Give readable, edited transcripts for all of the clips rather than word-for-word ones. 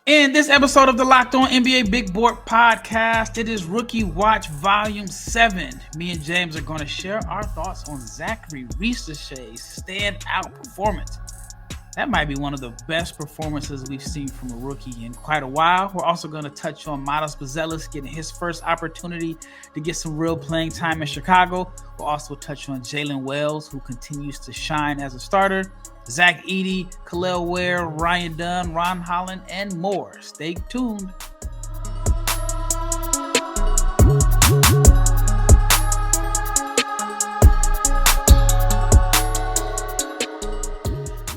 In this episode of the Locked On NBA Big Board Podcast, it is Rookie Watch Volume 7. Me and James are going to share our thoughts on Zaccharie Risacher's standout performance. That might be one of the best performances we've seen from a rookie in quite a while. We're also going to touch on Buzelis getting his first opportunity to get some real playing time in Chicago. We'll also touch on Jaylen Wells, who continues to shine as a starter, Zack Edey, Kel'el Ware, Ryan Dunn, Holland, and more. Stay tuned.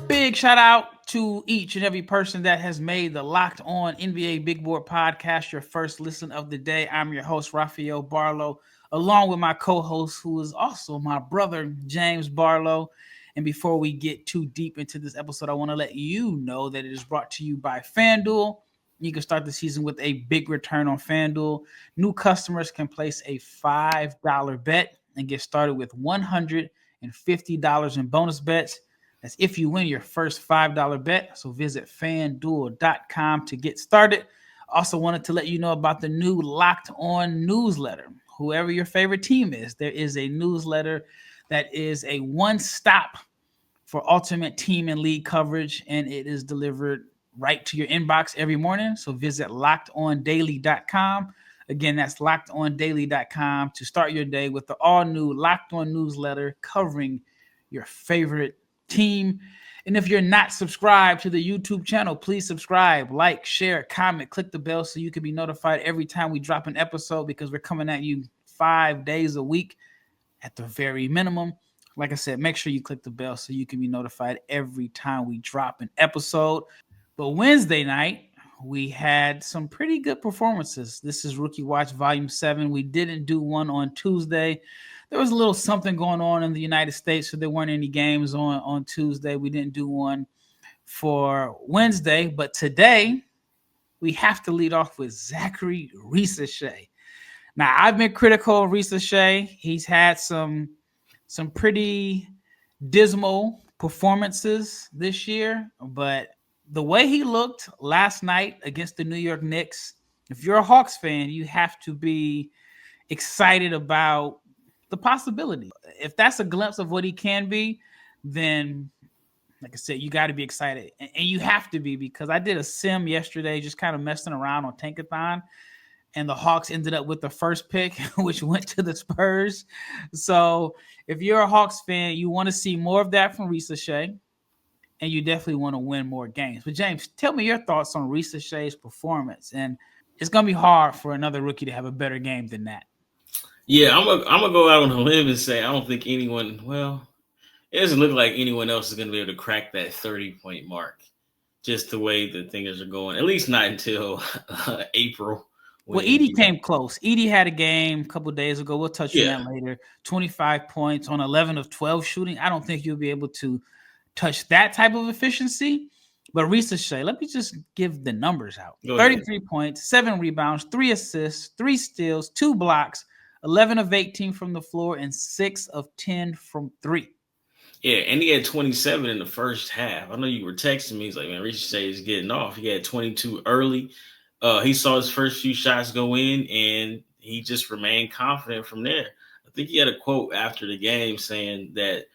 Big shout out to each and every person that has made the Locked On NBA Big Board Podcast your first listen of the day. I'm your host, Rafael Barlowe, along with my co-host, who is also my brother, James Barlowe. And before we get too deep into this episode, I want to let you know that it is brought to you by FanDuel. You can start the season with a big return on FanDuel. New customers can place a $5 bet and get started with $150 in bonus bets. That's if you win your first $5 bet. So visit FanDuel.com to get started. Also wanted to let you know about the new Locked On newsletter. Whoever your favorite team is, there is a newsletter that is a one-stop for ultimate team and league coverage, and it is delivered right to your inbox every morning. So visit LockedOnDaily.com. Again, that's LockedOnDaily.com to start your day with the all-new Locked On newsletter covering your favorite team. And if you're not subscribed to the YouTube channel, please subscribe, like, share, comment, click the bell so you can be notified every time we drop an episode, because we're coming at you 5 days a week at the very minimum. Like I said, make sure you click the bell so you can be notified every time we drop an episode. But Wednesday night, we had some pretty good performances. This is Rookie Watch Volume 7. We didn't do one on Tuesday. There was a little something going on in the United States, so there weren't any games on Tuesday. We didn't do one for Wednesday. But today, we have to lead off with Zaccharie Risacher. Now, I've been critical of Risacher. He's had some pretty dismal performances this year, but the way he looked last night against the New York Knicks, if you're a Hawks fan, you have to be excited about the possibility. If that's a glimpse of what he can be, then, like I said, you got to be excited. And you have to be, because I did a sim yesterday just kind of messing around on Tankathon, and the Hawks ended up with the first pick, which went to the Spurs. So if you're a Hawks fan, you want to see more of that from Risacher, and you definitely want to win more games. But James, tell me your thoughts on Risacher's performance. And it's going to be hard for another rookie to have a better game than that. Yeah, I'm gonna go out on a limb and say I don't think anyone. Well, it doesn't look like anyone else is going to be able to crack that 30-point mark. Just the way the things are going, at least not until April. Well, Edey came close. Edey had a game a couple of days ago. We'll touch on that later. 25 points on 11 of 12 shooting. I don't think you'll be able to touch that type of efficiency. But Risacher, let me just give the numbers out. 33 points, 7 rebounds, 3 assists, 3 steals, 2 blocks, 11 of 18 from the floor, and 6 of 10 from 3. Yeah, and he had 27 in the first half. I know you were texting me. He's like, man, Risacher is getting off. He had 22 early. He saw his first few shots go in, and he just remained confident from there. I think he had a quote after the game saying that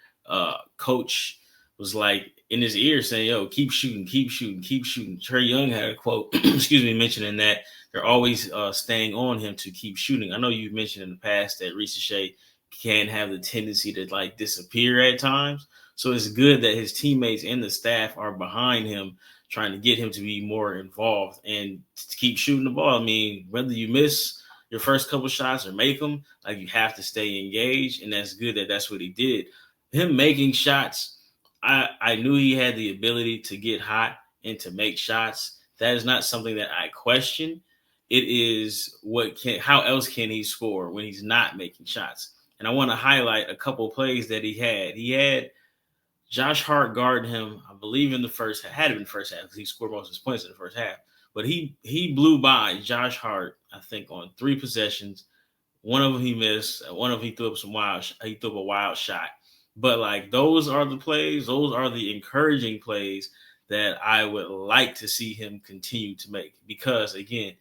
coach was like in his ear saying, yo, keep shooting, keep shooting, keep shooting. Trae Young had a quote, mentioning that they're always staying on him to keep shooting. I know you've mentioned in the past that Risacher can have the tendency to like disappear at times. So it's good that his teammates and the staff are behind him, trying to get him to be more involved and to keep shooting the ball. I mean, whether you miss your first couple shots or make them, like, you have to stay engaged, and that's good that that's what he did. Him making shots, I knew he had the ability to get hot and to make shots. That is not something that I question. It is how else can he score when he's not making shots? And I want to highlight a couple of plays that he had. He had Josh Hart guarding him, I believe, in the first half. Had it been the first half because he scored most of his points in the first half. But he blew by Josh Hart, I think, on 3 possessions. One of them he missed. One of them he threw up a wild shot. But like, those are the plays. Those are the encouraging plays that I would like to see him continue to make. Because again,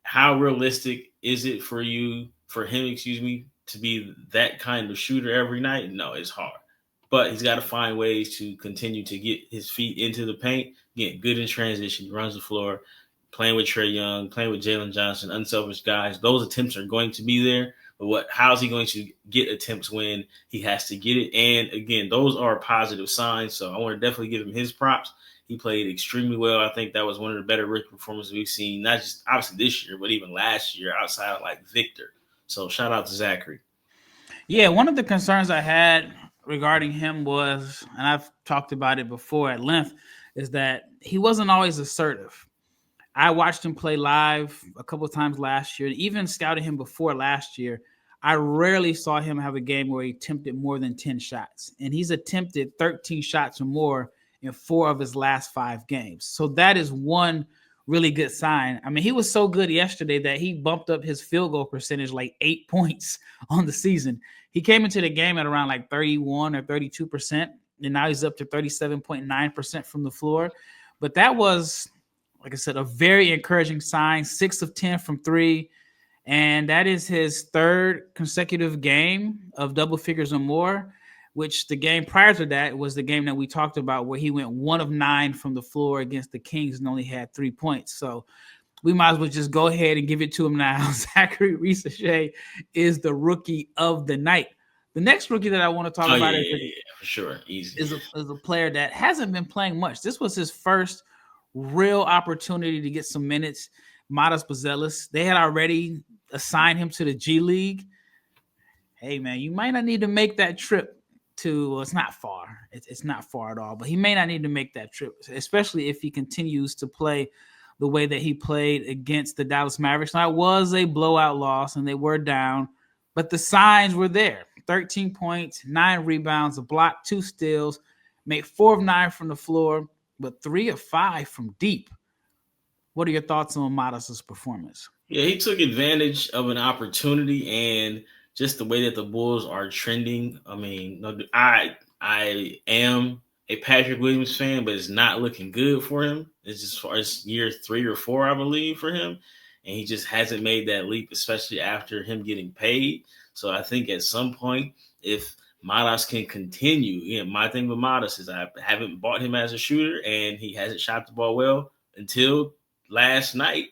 how realistic is it for him, to be that kind of shooter every night? No, it's hard. But he's got to find ways to continue to get his feet into the paint, get good in transition. He runs the floor, playing with Trae Young, playing with Jalen Johnson, unselfish guys. Those attempts are going to be there. But how is he going to get attempts when he has to get it? And again, those are positive signs. So I want to definitely give him his props. He played extremely well. I think that was one of the better rookie performances we've seen, not just obviously this year, but even last year outside of like Victor. So shout out to Zaccharie. Yeah, one of the concerns I had regarding him was, and I've talked about it before at length, is that he wasn't always assertive. I watched him play live a couple of times last year, and even scouted him before last year. I rarely saw him have a game where he attempted more than 10 shots, and he's attempted 13 shots or more in 4 of his last 5 games. So that is one really good sign. I mean, he was so good yesterday that he bumped up his field goal percentage like 8 points on the season. He came into the game at around like 31 or 32%, and now he's up to 37.9% from the floor. But that was, like I said, a very encouraging sign. 6 of 10 from 3. And that is his 3rd consecutive game of double figures or more, which the game prior to that was the game that we talked about where he went 1 of 9 from the floor against the Kings and only had 3 points. So we might as well just go ahead and give it to him now. Zaccharie Risacher is the rookie of the night. The next rookie that I want to talk about for sure. Easy. is a player that hasn't been playing much. This was his first real opportunity to get some minutes. Matas Buzelis. They had already assigned him to the G League. Hey, man, you might not need to make that trip to, well, it's not far. It's not far at all, but he may not need to make that trip, especially if he continues to play the way that he played against the Dallas Mavericks. Now, it was a blowout loss, and they were down, but the signs were there. 13 points, 9 rebounds, a block, 2 steals, made 4 of 9 from the floor, but 3 of 5 from deep. What are your thoughts on Matas' performance? Yeah, he took advantage of an opportunity and just the way that the Bulls are trending. I mean, I am a Patrick Williams fan, but it's not looking good for him. It's just as far as year 3 or 4, I believe, for him. And he just hasn't made that leap, especially after him getting paid. So I think at some point, if Matas can continue, my thing with Matas is I haven't bought him as a shooter, and he hasn't shot the ball well until last night.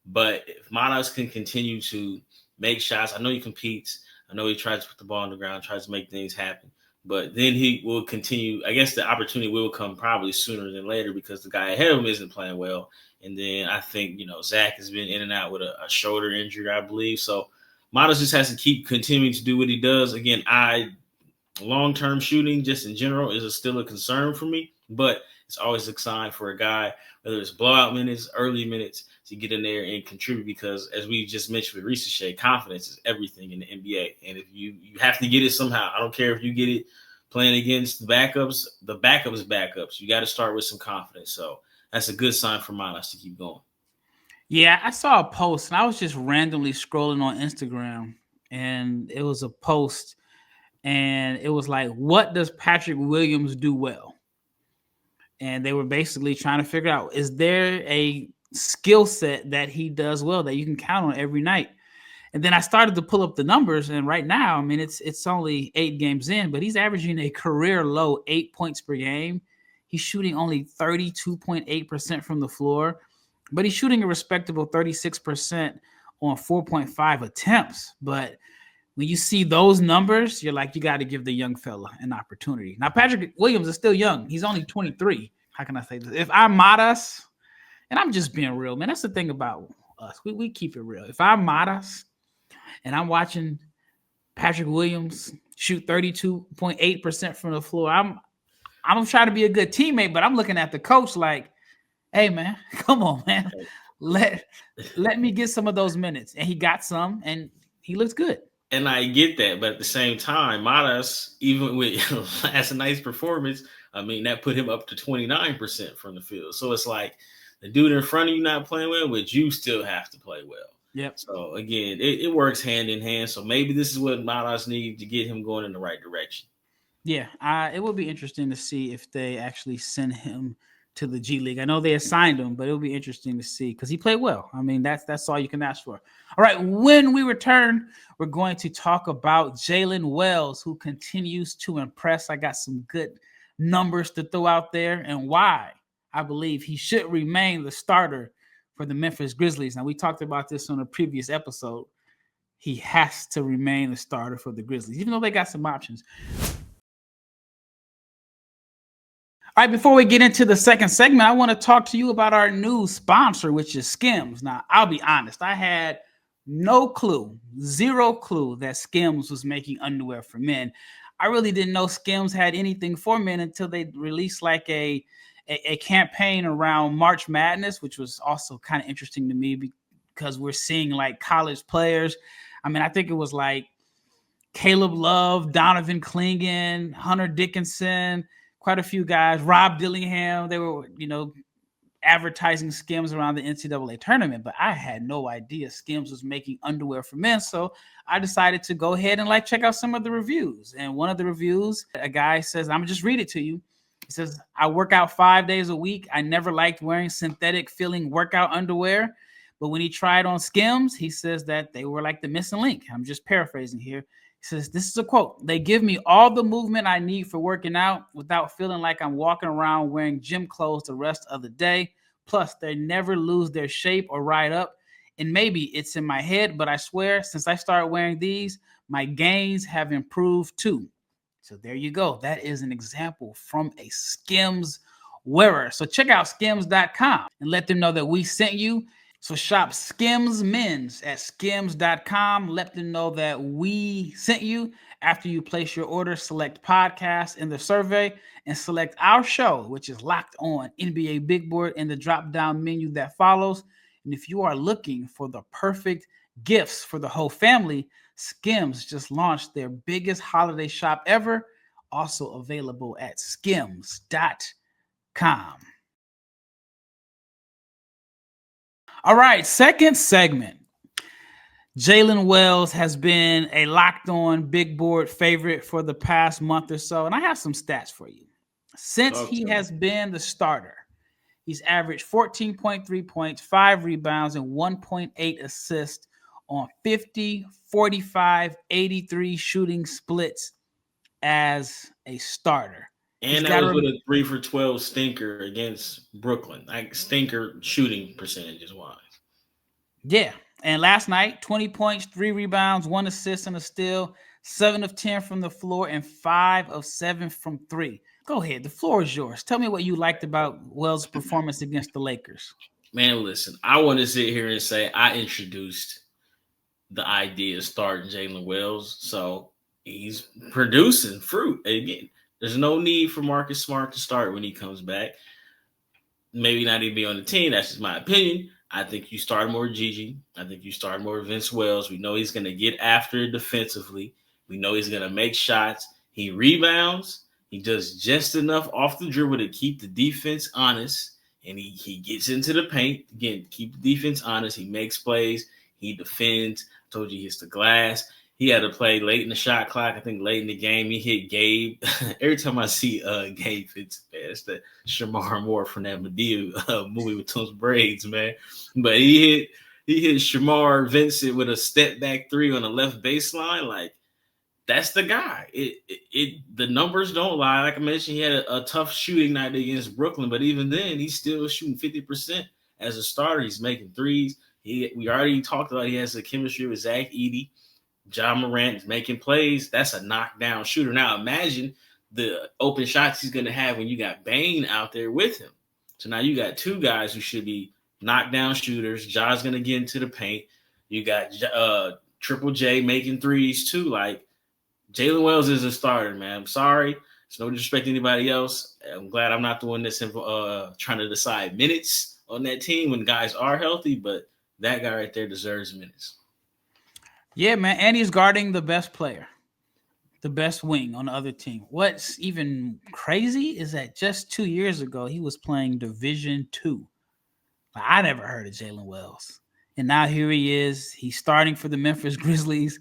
But if Matas can continue to make shots, I know he competes. I know he tries to put the ball on the ground, tries to make things happen. But then he will continue. I guess the opportunity will come probably sooner than later because the guy ahead of him isn't playing well. And then I think, Zach has been in and out with a shoulder injury, I believe. So Matas just has to keep continuing to do what he does. Again, long-term shooting just in general is still a concern for me, but it's always a sign for a guy, whether it's blowout minutes, early minutes, to get in there and contribute because, as we just mentioned with Risacher, confidence is everything in the NBA. And if you have to get it somehow, I don't care if you get it playing against the backups. You got to start with some confidence. So that's a good sign for Matas to keep going. Yeah, I saw a post, and I was just randomly scrolling on Instagram, and it was a post, and it was like, what does Patrick Williams do well? And they were basically trying to figure out, is there a skill set that he does well that you can count on every night? And then I started to pull up the numbers, and right now, I mean, it's only 8 games in, but he's averaging a career low 8 points per game. He's shooting only 32.8% from the floor, but he's shooting a respectable 36% on 4.5 attempts. But when you see those numbers, you're like, you got to give the young fella an opportunity. Now, Patrick Williams is still young. He's only 23. How can I say this? If I'm Matas, and I'm just being real, man, that's the thing about us. We keep it real. If I'm Matas and I'm watching Patrick Williams shoot 32.8% from the floor, I'm trying to be a good teammate, but I'm looking at the coach like, hey, man, come on, man. Let me get some of those minutes. And he got some, and he looks good. And I get that, but at the same time, Matas, even with last night's performance, I mean, that put him up to 29% from the field. So it's like the dude in front of you not playing well, but you still have to play well. Yep. So again, it works hand in hand. So maybe this is what Matas needs to get him going in the right direction. Yeah, it will be interesting to see if they actually send him to the G League. I know they assigned him, but it'll be interesting to see because he played well. I mean, that's all you can ask for. All right, when we return, we're going to talk about Jaylen Wells, who continues to impress. I got some good numbers to throw out there and why I believe he should remain the starter for the Memphis Grizzlies. Now, we talked about this on a previous episode. He has to remain the starter for the Grizzlies, even though they got some options. All right, before we get into the second segment, I want to talk to you about our new sponsor, which is Skims. Now, I'll be honest, I had no clue, zero clue that Skims was making underwear for men. I really didn't know Skims had anything for men until they released like a campaign around March Madness, which was also kind of interesting to me because we're seeing like college players. I mean, I think it was like Caleb Love, Donovan Clingan, Hunter Dickinson, quite a few guys, Rob Dillingham. They were, advertising Skims around the NCAA tournament, but I had no idea Skims was making underwear for men. So I decided to go ahead and check out some of the reviews. And one of the reviews, a guy says, I'm gonna just read it to you. He says, I work out 5 days a week. I never liked wearing synthetic feeling workout underwear, but when he tried on Skims, he says that they were like the missing link. I'm just paraphrasing here. He says, this is a quote. They give me all the movement I need for working out without feeling like I'm walking around wearing gym clothes the rest of the day. Plus, they never lose their shape or ride up. And maybe it's in my head, but I swear, since I started wearing these, my gains have improved too. So there you go. That is an example from a Skims wearer. So check out skims.com and let them know that we sent you. So shop Skims Men's at skims.com. Let them know that we sent you. After you place your order, select podcast in the survey and select our show, which is Locked On NBA Big Board in the drop-down menu that follows. And if you are looking for the perfect gifts for the whole family, Skims just launched their biggest holiday shop ever, also available at skims.com. All right, second segment. Jaylen Wells has been a Locked On Big Board favorite for the past month or so, and I have some stats for you. Since he has been the starter, he's averaged 14.3 points, 5 rebounds, and 1.8 assists on 50, 45, 83 shooting splits as a starter. And that was with a 3 for 12 stinker against Brooklyn, like stinker shooting percentages wise. Yeah. And last night, 20 points, 3 rebounds, 1 assist and a steal, 7 of 10 from the floor, and 5 of 7 from 3. Go ahead. The floor is yours. Tell me what you liked about Wells' performance against the Lakers. Man, listen, I want to sit here and say I introduced the idea of starting Jaylen Wells. So he's producing fruit. Again, there's no need for Marcus Smart to start when he comes back. Maybe not even be on the team. That's just my opinion. I think you start more Gigi. I think you start more Vince Wells. We know he's going to get after it defensively. We know he's going to make shots. He rebounds. He does just enough off the dribble to keep the defense honest. And he gets into the paint. Again, keep the defense honest. He makes plays. He defends. I told you he hits the glass. He had to play late in the shot clock. I think late in the game, he hit Gabe. Every time I see Gabe, it's the Shamar Moore from that Madea movie with Tom's braids, man. But he hit Shamar Vincent with a step back 3 on the left baseline. Like, that's the guy. The numbers don't lie. Like I mentioned, he had a tough shooting night against Brooklyn, but even then, he's still shooting 50% as a starter. He's making threes. We already talked about he has a chemistry with Zack Edey. John Morant making plays. That's a knockdown shooter. Now imagine the open shots he's going to have when you got Bane out there with him. So now you got 2 guys who should be knockdown shooters. Ja's going to get into the paint. You got Triple J making threes too. Like, Jaylen Wells is a starter, man. I'm sorry. It's no disrespect to anybody else. I'm glad I'm not the one that's trying to decide minutes on that team when guys are healthy, but that guy right there deserves minutes. Yeah, man, and he's guarding the best player, the best wing on the other team. What's even crazy is that just 2 years ago, he was playing Division II. I never heard of Jaylen Wells. And now here he is. He's starting for the Memphis Grizzlies.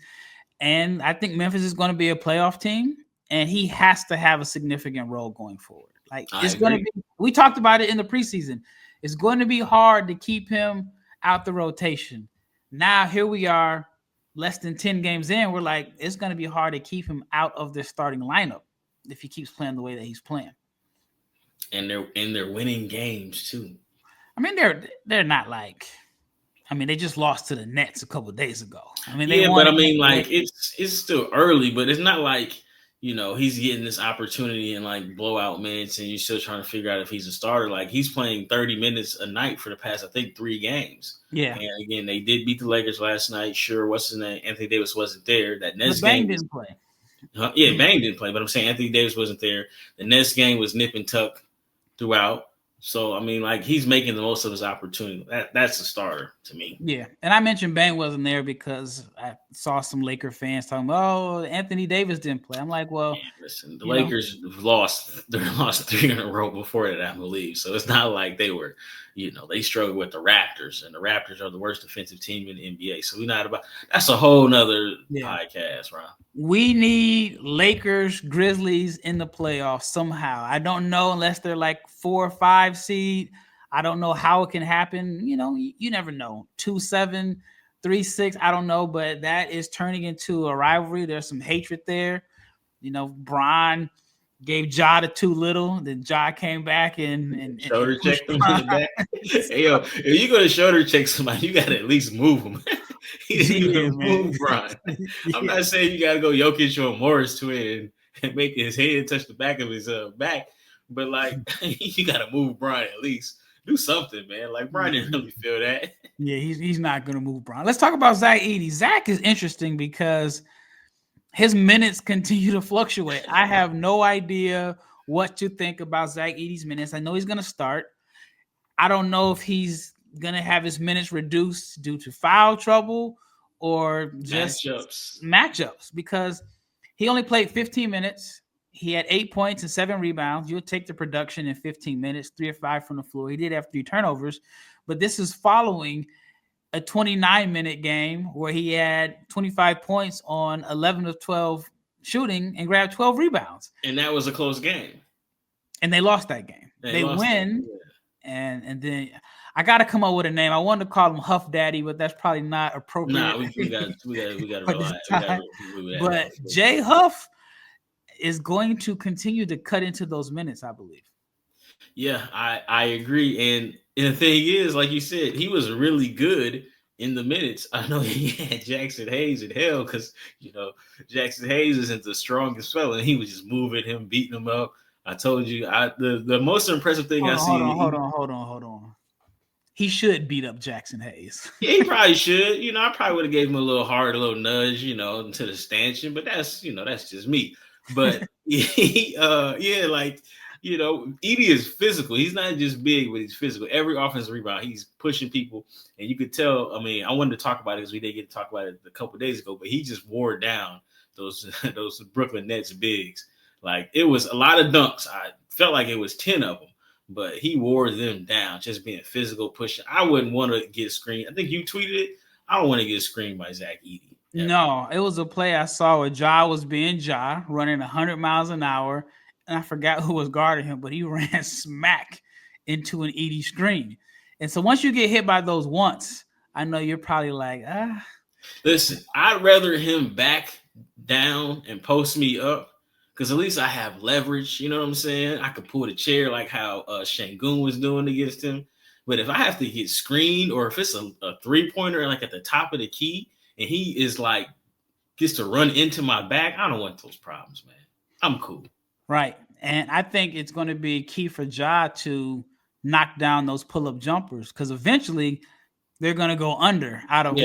And I think Memphis is going to be a playoff team, and he has to have a significant role going forward. Like I it's going to agree. be. We talked about it in the preseason. It's going to be hard to keep him out the rotation. Now here we are, less than 10 games in. We're like, it's going to be hard to keep him out of the starting lineup if he keeps playing the way that he's playing. And they're winning games too. I mean, they're not like. I mean, they just lost to the Nets a couple of days ago. I mean, they Yeah, won. but I mean, like it's still early, but it's not like he's getting this opportunity in like blowout minutes, and you're still trying to figure out if he's a starter. Like he's playing 30 minutes a night for the past, I think, 3 games. Yeah. And again, they did beat the Lakers last night. Sure, what's his name? Anthony Davis wasn't there. That Nets Bang game didn't play. Yeah, Bang didn't play, but I'm saying Anthony Davis wasn't there. The Nets game was nip and tuck throughout. So, I mean, like, he's making the most of his opportunity. That's a starter to me. Yeah. And I mentioned Bang wasn't there because I saw some Laker fans talking, oh, Anthony Davis didn't play. I'm like, well. Man, listen, the Lakers lost 3 in a row before that, I believe. So it's not like they were, they struggled with the Raptors, and the Raptors are the worst defensive team in the NBA. So we're not about – that's a whole nother podcast, Ron. We need Lakers, Grizzlies in the playoffs somehow. I don't know unless they're like 4 or 5 seed. I don't know how it can happen. You never know. 2-7, 3-6. I don't know, but that is turning into a rivalry. There's some hatred there. Bron gave Ja the too little. Then Ja came back and shoulder checked him in the back. Hey, yo, if you're going to shoulder check somebody, you got to at least move him. He didn't even move Bron. I'm not saying you got to go Jokic or Morris to it and make his head touch the back of his back, but like you got to move Bron at least. Do something, man. Like Bron didn't really feel that. Yeah, he's not going to move Bron. Let's talk about Zack Edey. Zack is interesting because his minutes continue to fluctuate. I have no idea what to think about Zack Edey's minutes. I know he's going to start. I don't know if he's going to have his minutes reduced due to foul trouble or just matchups because he only played 15 minutes. He had 8 points and 7 rebounds. You'll take the production in 15 minutes, 3 or 5 from the floor. He did have 3 turnovers, but this is following a 29-minute game where he had 25 points on 11 of 12 shooting and grabbed 12 rebounds. And that was a close game. And they lost that game. They win. And then I got to come up with a name. I wanted to call him Huff Daddy, but that's probably not appropriate. Nah, we got to relax. But Jay Huff is going to continue to cut into those minutes, I believe. Yeah, I agree. And the thing is, like you said, he was really good in the minutes. I know he had Jackson Hayes in hell because, Jackson Hayes isn't the strongest fella. And he was just moving him, beating him up. I told you, the most impressive thing I see. Hold on. He should beat up Jackson Hayes. Yeah, he probably should. I probably would have gave him a little nudge, into the stanchion. But that's just me. But Edey is physical. He's not just big, but he's physical. Every offensive rebound, he's pushing people. And you could tell, I mean, I wanted to talk about it because we didn't get to talk about it a couple of days ago, but he just wore down those Brooklyn Nets bigs. Like, it was a lot of dunks. I felt like it was 10 of them, but he wore them down, just being physical, pushing. I wouldn't want to get screened. I think you tweeted it. I don't want to get screened by Zack Edey. No, it was a play I saw where Ja was being Ja, running 100 miles an hour, and I forgot who was guarding him, but he ran smack into an Edey screen. And so once you get hit by those once, I know you're probably like, Listen, I'd rather him back down and post me up because at least I have leverage. You know what I'm saying? I could pull the chair like how Şengün was doing against him. But if I have to get screened or if it's a 3-pointer like at the top of the key and he is like gets to run into my back, I don't want those problems, man. I'm cool. Right. And I think it's going to be key for Ja to knock down those pull-up jumpers because eventually they're going to go under out of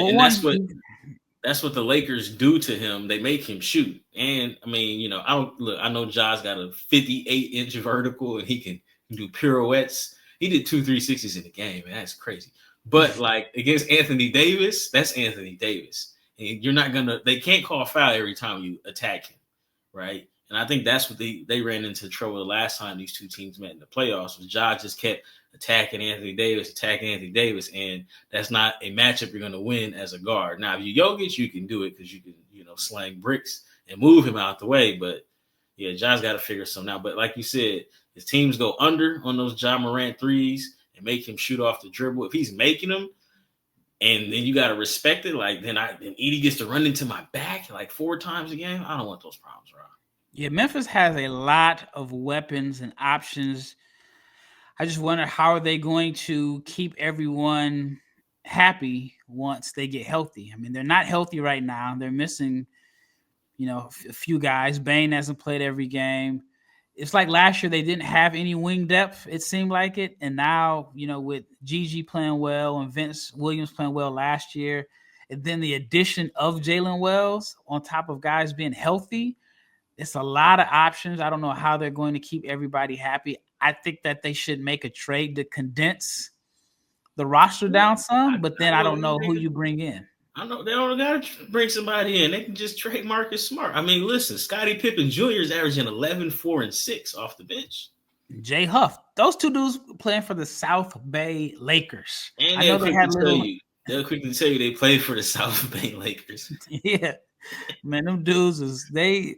that's what the Lakers do to him. They make him shoot. And I mean, I know Ja's got a 58-inch vertical and he can do pirouettes. He did 2 360s in the game, and that's crazy. But like against Anthony Davis, that's Anthony Davis. And they can't call foul every time you attack him, right? And I think that's what they ran into trouble the last time these two teams met in the playoffs. Was Ja just kept attacking Anthony Davis, and that's not a matchup you're going to win as a guard. Now, if you Jokic, you can do it because you can, slang bricks and move him out the way. But yeah, Ja's got to figure something out. But like you said, His teams go under on those Ja Morant threes and make him shoot off the dribble. If he's making them, and then you got to respect it, like then Edey gets to run into my back like 4 times a game. I don't want those problems, Rob. Yeah, Memphis has a lot of weapons and options. I just wonder how are they going to keep everyone happy once they get healthy. I mean, they're not healthy right now. They're missing, a few guys. Bane hasn't played every game. It's like last year they didn't have any wing depth, it seemed like it. And now, with Gigi playing well and Vince Williams playing well last year, and then the addition of Jaylen Wells on top of guys being healthy, it's a lot of options. I don't know how they're going to keep everybody happy. I think that they should make a trade to condense the roster down some, but then I don't know who you bring in. I know they don't got to bring somebody in. They can just trade Marcus Smart. I mean, listen, Scottie Pippen Jr. is averaging 11, 4, and 6 off the bench. Jay Huff. Those two dudes playing for the South Bay Lakers. And I know they had they'll quickly tell you they played for the South Bay Lakers. Yeah. Man, them dudes they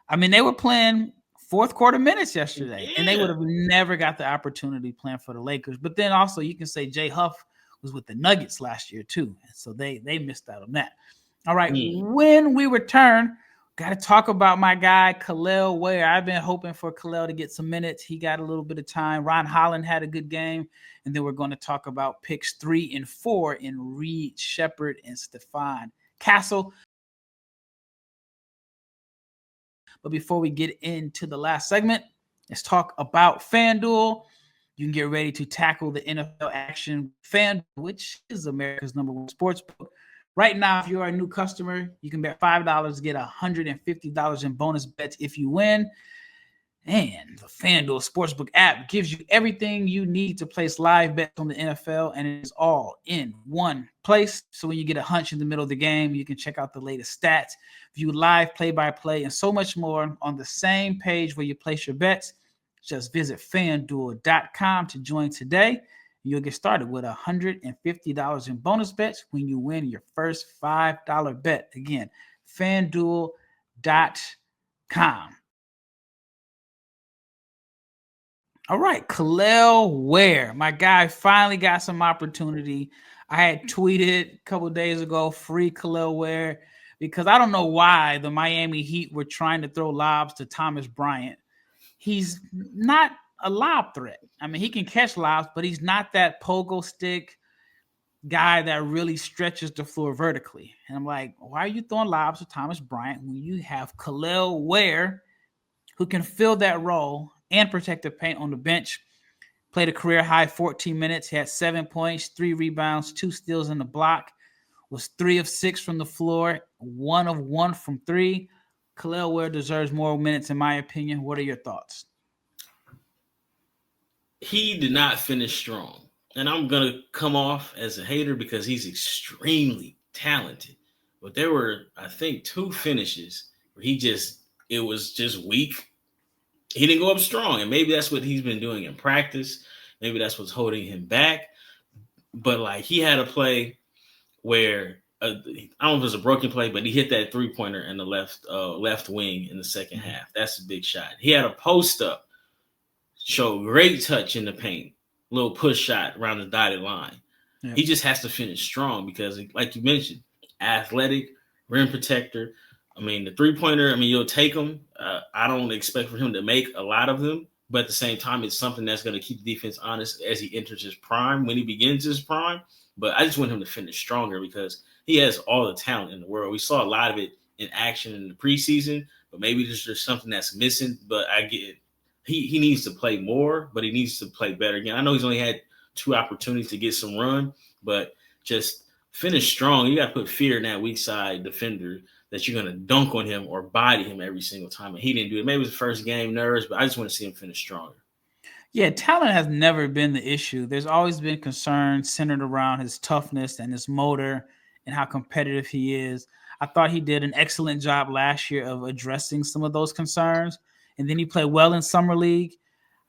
were playing fourth quarter minutes yesterday, and they would have never got the opportunity playing for the Lakers. But then also you can say Jay Huff was with the Nuggets last year too, so they missed out on that. All right, when we return, got to talk about my guy Kel'el Ware. I've been hoping for Kel'el to get some minutes. He got a little bit of time. Ron Holland had a good game, and then we're going to talk about picks 3 and 4 in Reed, Sheppard, and Stephon Castle. But before we get into the last segment, let's talk about FanDuel. You can get ready to tackle the NFL action. FanDuel, which is America's #1 sportsbook. Right now, if you're a new customer, you can bet $5 to get $150 in bonus bets if you win. And the FanDuel Sportsbook app gives you everything you need to place live bets on the NFL, and it is all in one place. So when you get a hunch in the middle of the game, you can check out the latest stats, view live play-by-play, and so much more on the same page where you place your bets. Just visit FanDuel.com to join today. You'll get started with $150 in bonus bets when you win your first $5 bet. Again, FanDuel.com. All right, Kel'el Ware, my guy, finally got some opportunity. I had tweeted a couple of days ago, free Kel'el Ware, because I don't know why the Miami Heat were trying to throw lobs to Thomas Bryant. He's not a lob threat. I mean, he can catch lobs, but he's not that pogo stick guy that really stretches the floor vertically. And I'm like, why are you throwing lobs to Thomas Bryant when you have Kel'el Ware who can fill that role and protect the paint on the bench? Played a career high 14 minutes. He had 7 points, 3 rebounds, 2 steals in the block. Was 3 of 6 from the floor, 1 of 1 from 3. Kel'el Ware deserves more minutes, in my opinion. What are your thoughts? He did not finish strong. And I'm going to come off as a hater because he's extremely talented. But there were, I think, 2 finishes where it was just weak. He didn't go up strong. And maybe that's what he's been doing in practice. Maybe that's what's holding him back. But like he had a play where I don't know if it was a broken play, but he hit that 3-pointer in the left wing in the second half. That's a big shot. He had a post up, showed great touch in the paint, little push shot around the dotted line. Yeah. He just has to finish strong because, like you mentioned, athletic, rim protector. I mean, the 3-pointer, you'll take him. I don't expect for him to make a lot of them, but at the same time, it's something that's going to keep the defense honest as he enters his prime, when he begins his prime. But I just want him to finish stronger because he has all the talent in the world. We saw a lot of it in action in the preseason, but maybe there's just something that's missing. But I get it. He needs to play more, but he needs to play better again. I know he's only had 2 opportunities to get some run, but just finish strong. You got to put fear in that weak side defender that you're going to dunk on him or body him every single time. And he didn't do it. Maybe it was the first game, nerves, but I just want to see him finish stronger. Yeah, talent has never been the issue. There's always been concern centered around his toughness and his motor and how competitive he is. I thought he did an excellent job last year of addressing some of those concerns. And then he played well in Summer League.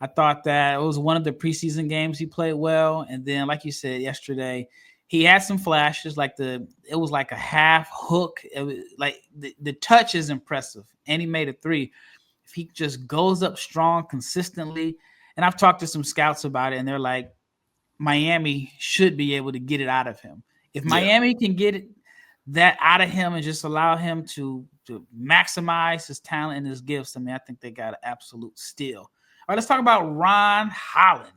I thought that it was one of the preseason games he played well. And then, like you said yesterday, he had some flashes, it was like a half hook. It was like the touch is impressive, and he made a 3. If he just goes up strong consistently, And I've talked to some scouts about it, and they're like, Miami should be able to get it out of him. If Miami can get that out of him and just allow him to maximize his talent and his gifts, I mean, I think they got an absolute steal. All right, let's talk about Ron Holland.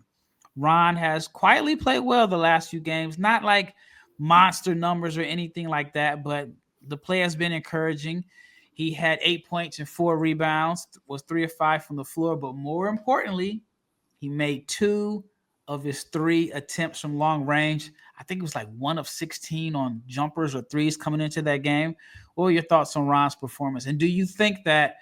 Ron has quietly played well the last few games, not like monster numbers or anything like that, but the play has been encouraging. He had 8 points and 4 rebounds, was 3 of 5 from the floor, but more importantly, he made 2 of his 3 attempts from long range. I think it was like 1 of 16 on jumpers or threes coming into that game. What are your thoughts on Ron's performance? And do you think that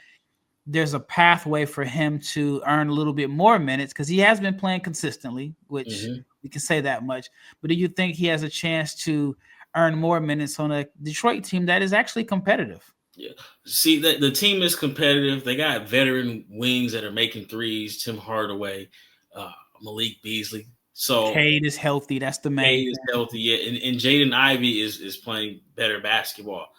there's a pathway for him to earn a little bit more minutes? Because he has been playing consistently, which we can say that much. But do you think he has a chance to earn more minutes on a Detroit team that is actually competitive? Yeah. See, the team is competitive. They got veteran wings that are making threes. Tim Hardaway, Malik Beasley. So Cade is healthy. That's the main. Cade is healthy, yeah. And Jaden Ivey is playing better basketball.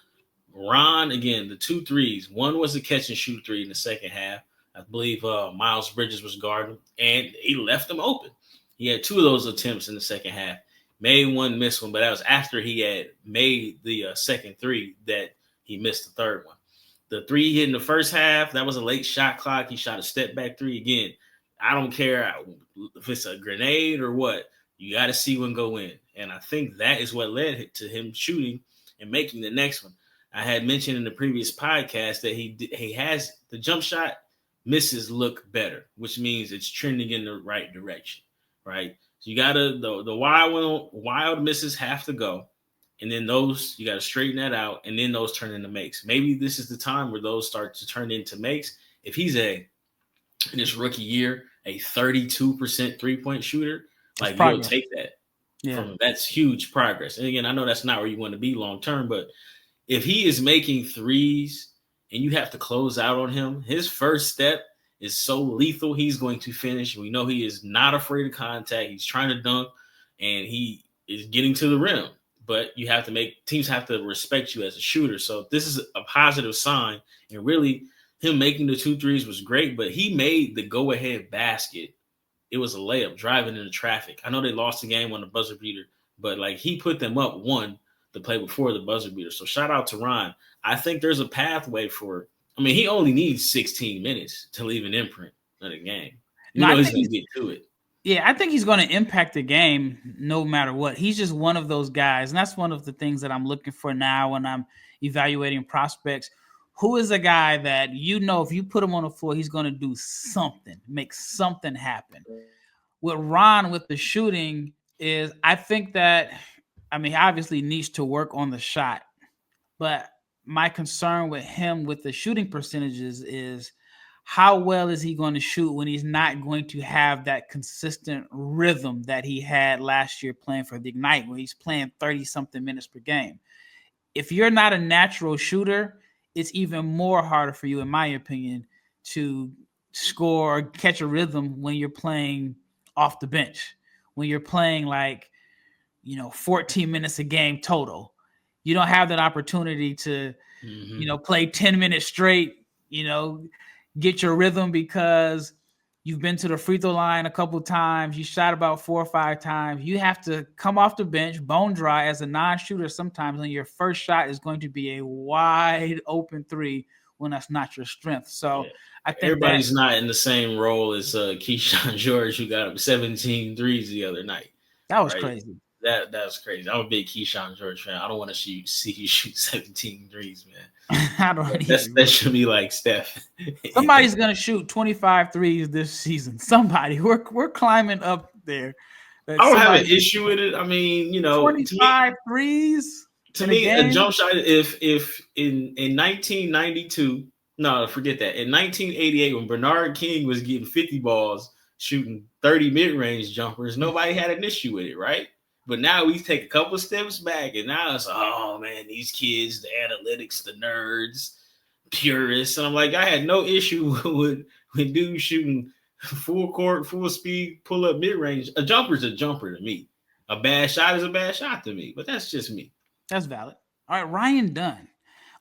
Ron, again, the 2 threes. One was a catch and shoot 3 in the second half. I believe Miles Bridges was guarding, and he left them open. He had 2 of those attempts in the second half. Made one, missed one, but that was after he had made the second 3 that he missed the third one. The 3 he hit in the first half, that was a late shot clock. He shot a step back 3 again. I don't care if it's a grenade or what. You got to see one go in. And I think that is what led to him shooting and making the next one. I had mentioned in the previous podcast that he has the jump shot misses look better, which means it's trending in the right direction, right? So you got to the wild misses have to go. And then those, you got to straighten that out, and then those turn into makes. Maybe this is the time where those start to turn into makes. If he's in his rookie year, a 32% 3-point shooter, like you'll take that. Yeah. That's huge progress. And again, I know that's not where you want to be long term, but if he is making threes and you have to close out on him, his first step is so lethal. He's going to finish. We know he is not afraid of contact. He's trying to dunk, and he is getting to the rim. But you have to teams have to respect you as a shooter. So this is a positive sign. And really, him making the 2 threes was great, but he made the go-ahead basket. It was a layup driving into traffic. I know they lost the game on the buzzer beater, but like he put them up 1 the play before the buzzer beater. So shout out to Ron. I think there's a pathway he only needs 16 minutes to leave an imprint in a game. He's going to get to it. Yeah, I think he's going to impact the game no matter what. He's just one of those guys, and that's one of the things that I'm looking for now when I'm evaluating prospects. Who is a guy that if you put him on the floor, he's going to do something, make something happen. With Ron, with the shooting, is I think that, he obviously needs to work on the shot. But my concern with him with the shooting percentages is how well is he going to shoot when he's not going to have that consistent rhythm that he had last year playing for the Ignite, where he's playing 30-something minutes per game. If you're not a natural shooter, it's even more harder for you, in my opinion, to score or catch a rhythm when you're playing off the bench, when you're playing 14 minutes a game total. You don't have that opportunity to, play 10 minutes straight, get your rhythm because you've been to the free throw line a couple times. You shot about 4 or 5 times. You have to come off the bench, bone dry as a non-shooter sometimes, and your first shot is going to be a wide open 3 when that's not your strength. So I think everybody's not in the same role as Keyshawn George, who got up 17 threes the other night. That was crazy. That was crazy. I'm a big Keyshawn George fan. I don't want to see you shoot 17 threes, man. That should be like Steph. Somebody's gonna shoot 25 threes this season. Somebody. We're climbing up there. I don't have an issue with it. 25 threes. To me, a jump shot. If in 1992, no, forget that. In 1988, when Bernard King was getting 50 balls, shooting 30 mid-range jumpers, nobody had an issue with it, right? But now we take a couple steps back, and now it's, oh, man, these kids, the analytics, the nerds, purists. And I'm like, I had no issue with dudes shooting full court, full speed, pull-up mid-range. A jumper's a jumper to me. A bad shot is a bad shot to me, but that's just me. That's valid. All right, Ryan Dunn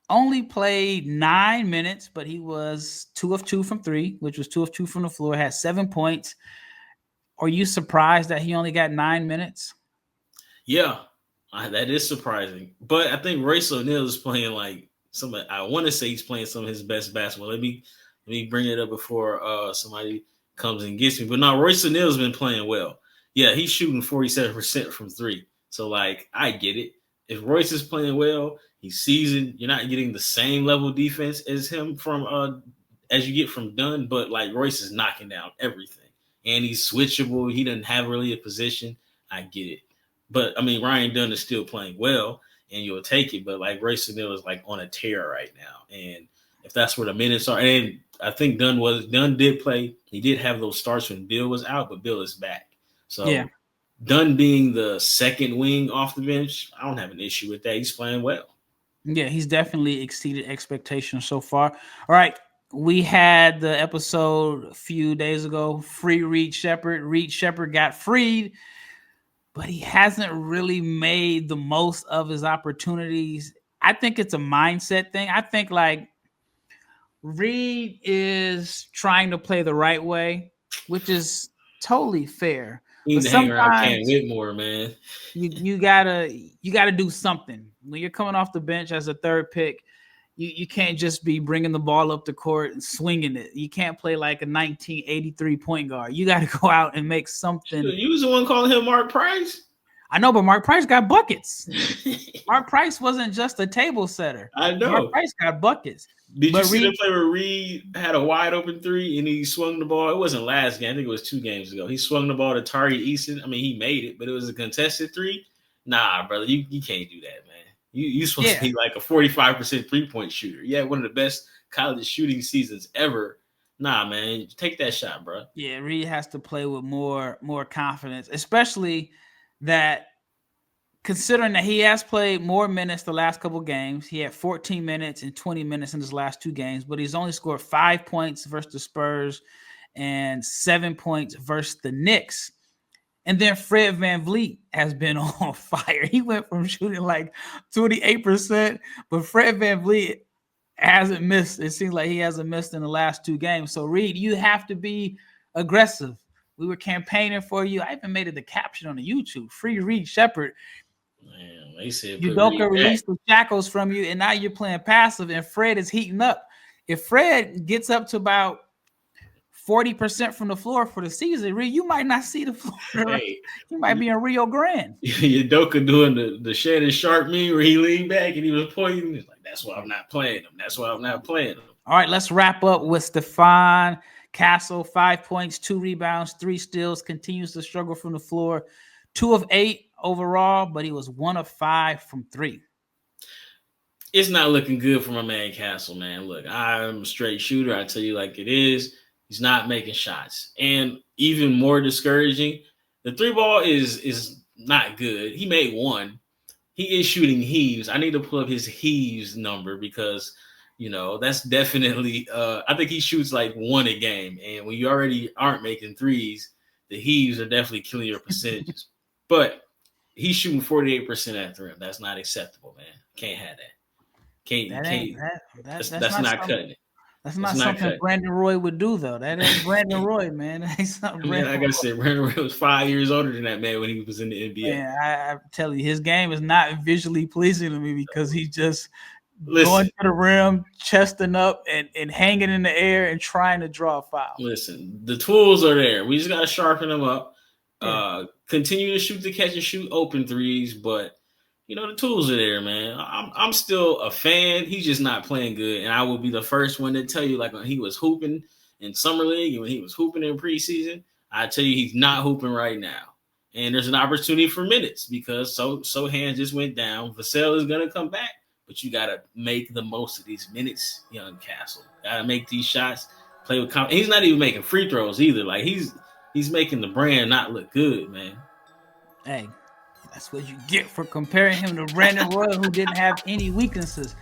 only played 9 minutes, but he was 2 of 2 from 3, which was 2 of 2 from the floor, had 7 points. Are you surprised that he only got 9 minutes? Yeah, that is surprising. But I think Royce O'Neal is playing like I want to say he's playing some of his best basketball. Let me bring it up before somebody comes and gets me. But no, Royce O'Neal's been playing well. Yeah, he's shooting 47% from three. So like, I get it. If Royce is playing well, he's seasoned. You're not getting the same level of defense as him from as you get from Dunn. But like, Royce is knocking down everything, and he's switchable. He doesn't have really a position. I get it. But I mean, Ryan Dunn is still playing well, and you'll take it. But like, Royce O'Neal is like on a tear right now, and if that's where the minutes are, and I think Dunn did play. He did have those starts when Bill was out, but Bill is back. So yeah. Dunn being the second wing off the bench, I don't have an issue with that. He's playing well. Yeah, he's definitely exceeded expectations so far. All right. We had the episode a few days ago, free Reed Sheppard. Reed Sheppard got freed, but he hasn't really made the most of his opportunities. I think it's a mindset thing. I think like Reed is trying to play the right way, which is totally fair. You need to hang around Cam Whitmore, man. You gotta do something. When you're coming off the bench as a third pick, you can't just be bringing the ball up the court and swinging it. You can't play like a 1983 point guard. You got to go out and make something. You was the one calling him Mark Price. I know, but Mark Price got buckets. Mark Price wasn't just a table setter. I know. Mark Price got buckets. Did you see the play where Reed had a wide open three and he swung the ball? It wasn't last game. I think it was 2 games ago. He swung the ball to Tari Eason. I mean, he made it, but it was a contested three. Nah, brother, you can't do that, man. You're supposed to be like a 45% three-point shooter. Yeah, one of the best college shooting seasons ever. Nah, man, take that shot, bro. Yeah, Reed has to play with more confidence, especially that considering that he has played more minutes the last couple games. He had 14 minutes and 20 minutes in his last 2 games, but he's only scored 5 points versus the Spurs and 7 points versus the Knicks. And then Fred VanVleet has been on fire. He went from shooting like 28%, but Fred VanVleet hasn't missed. It seems like he hasn't missed in the last 2 games. So, Reed, you have to be aggressive. We were campaigning for you. I even made it the caption on the YouTube. Free Reed Sheppard. Man, they said Udoka released the shackles from you, and now you're playing passive, and Fred is heating up. If Fred gets up to about 40% from the floor for the season, Reed, you might not see the floor. Hey, you might be in Rio Grande. Udoka doing the Shannon Sharp meme where he leaned back and he was pointing. He's like, that's why I'm not playing him. That's why I'm not playing him. All right, let's wrap up with Stephon Castle. 5 points, 2 rebounds, 3 steals, continues to struggle from the floor. 2 of 8 overall, but he was 1 of 5 from 3. It's not looking good for my man Castle, man. Look, I'm a straight shooter. I tell you like it is. He's not making shots. And even more discouraging, the 3-ball is not good. He made 1. He is shooting heaves. I need to pull up his heaves number because, you know, that's definitely I think he shoots like 1 a game. And when you already aren't making threes, the heaves are definitely killing your percentages. But he's shooting 48% at the rim. That's not acceptable, man. Can't have that. That's not cutting it. That's not something Brandon Roy would do, though. That ain't Brandon Roy, man. That ain't something. Like I said, Brandon Roy was 5 years older than that man when he was in the NBA. Man, I tell you, his game is not visually pleasing to me because he's just going to the rim, chesting up, and hanging in the air and trying to draw a foul. Listen, the tools are there. We just got to sharpen them up. Continue to shoot the catch and shoot open threes, but you know, the tools are there, man. I'm still a fan. He's just not playing good. And I will be the first one to tell you, like when he was hooping in Summer League and when he was hooping in preseason, I tell you he's not hooping right now. And there's an opportunity for minutes because Sohan just went down. Vassell is going to come back, but you got to make the most of these minutes, young Castle. Got to make these shots, play with confidence. He's not even making free throws either. Like he's making the brand not look good, man. Hey. That's what you get for comparing him to Brandon Roy, who didn't have any weaknesses.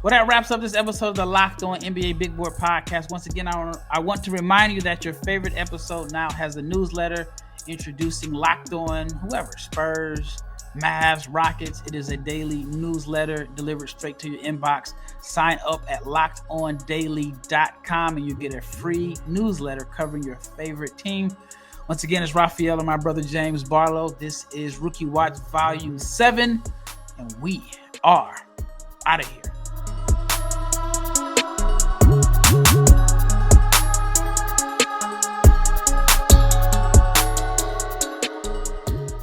Well, that wraps up this episode of the Locked On NBA Big Board Podcast. Once again, I want to remind you that your favorite episode now has a newsletter introducing Locked On, whoever, Spurs, Mavs, Rockets. It is a daily newsletter delivered straight to your inbox. Sign up at lockedondaily.com and you get a free newsletter covering your favorite team. Once again, it's Rafael and my brother James Barlowe. This is Rookie Watch Volume 7, and we are out of here.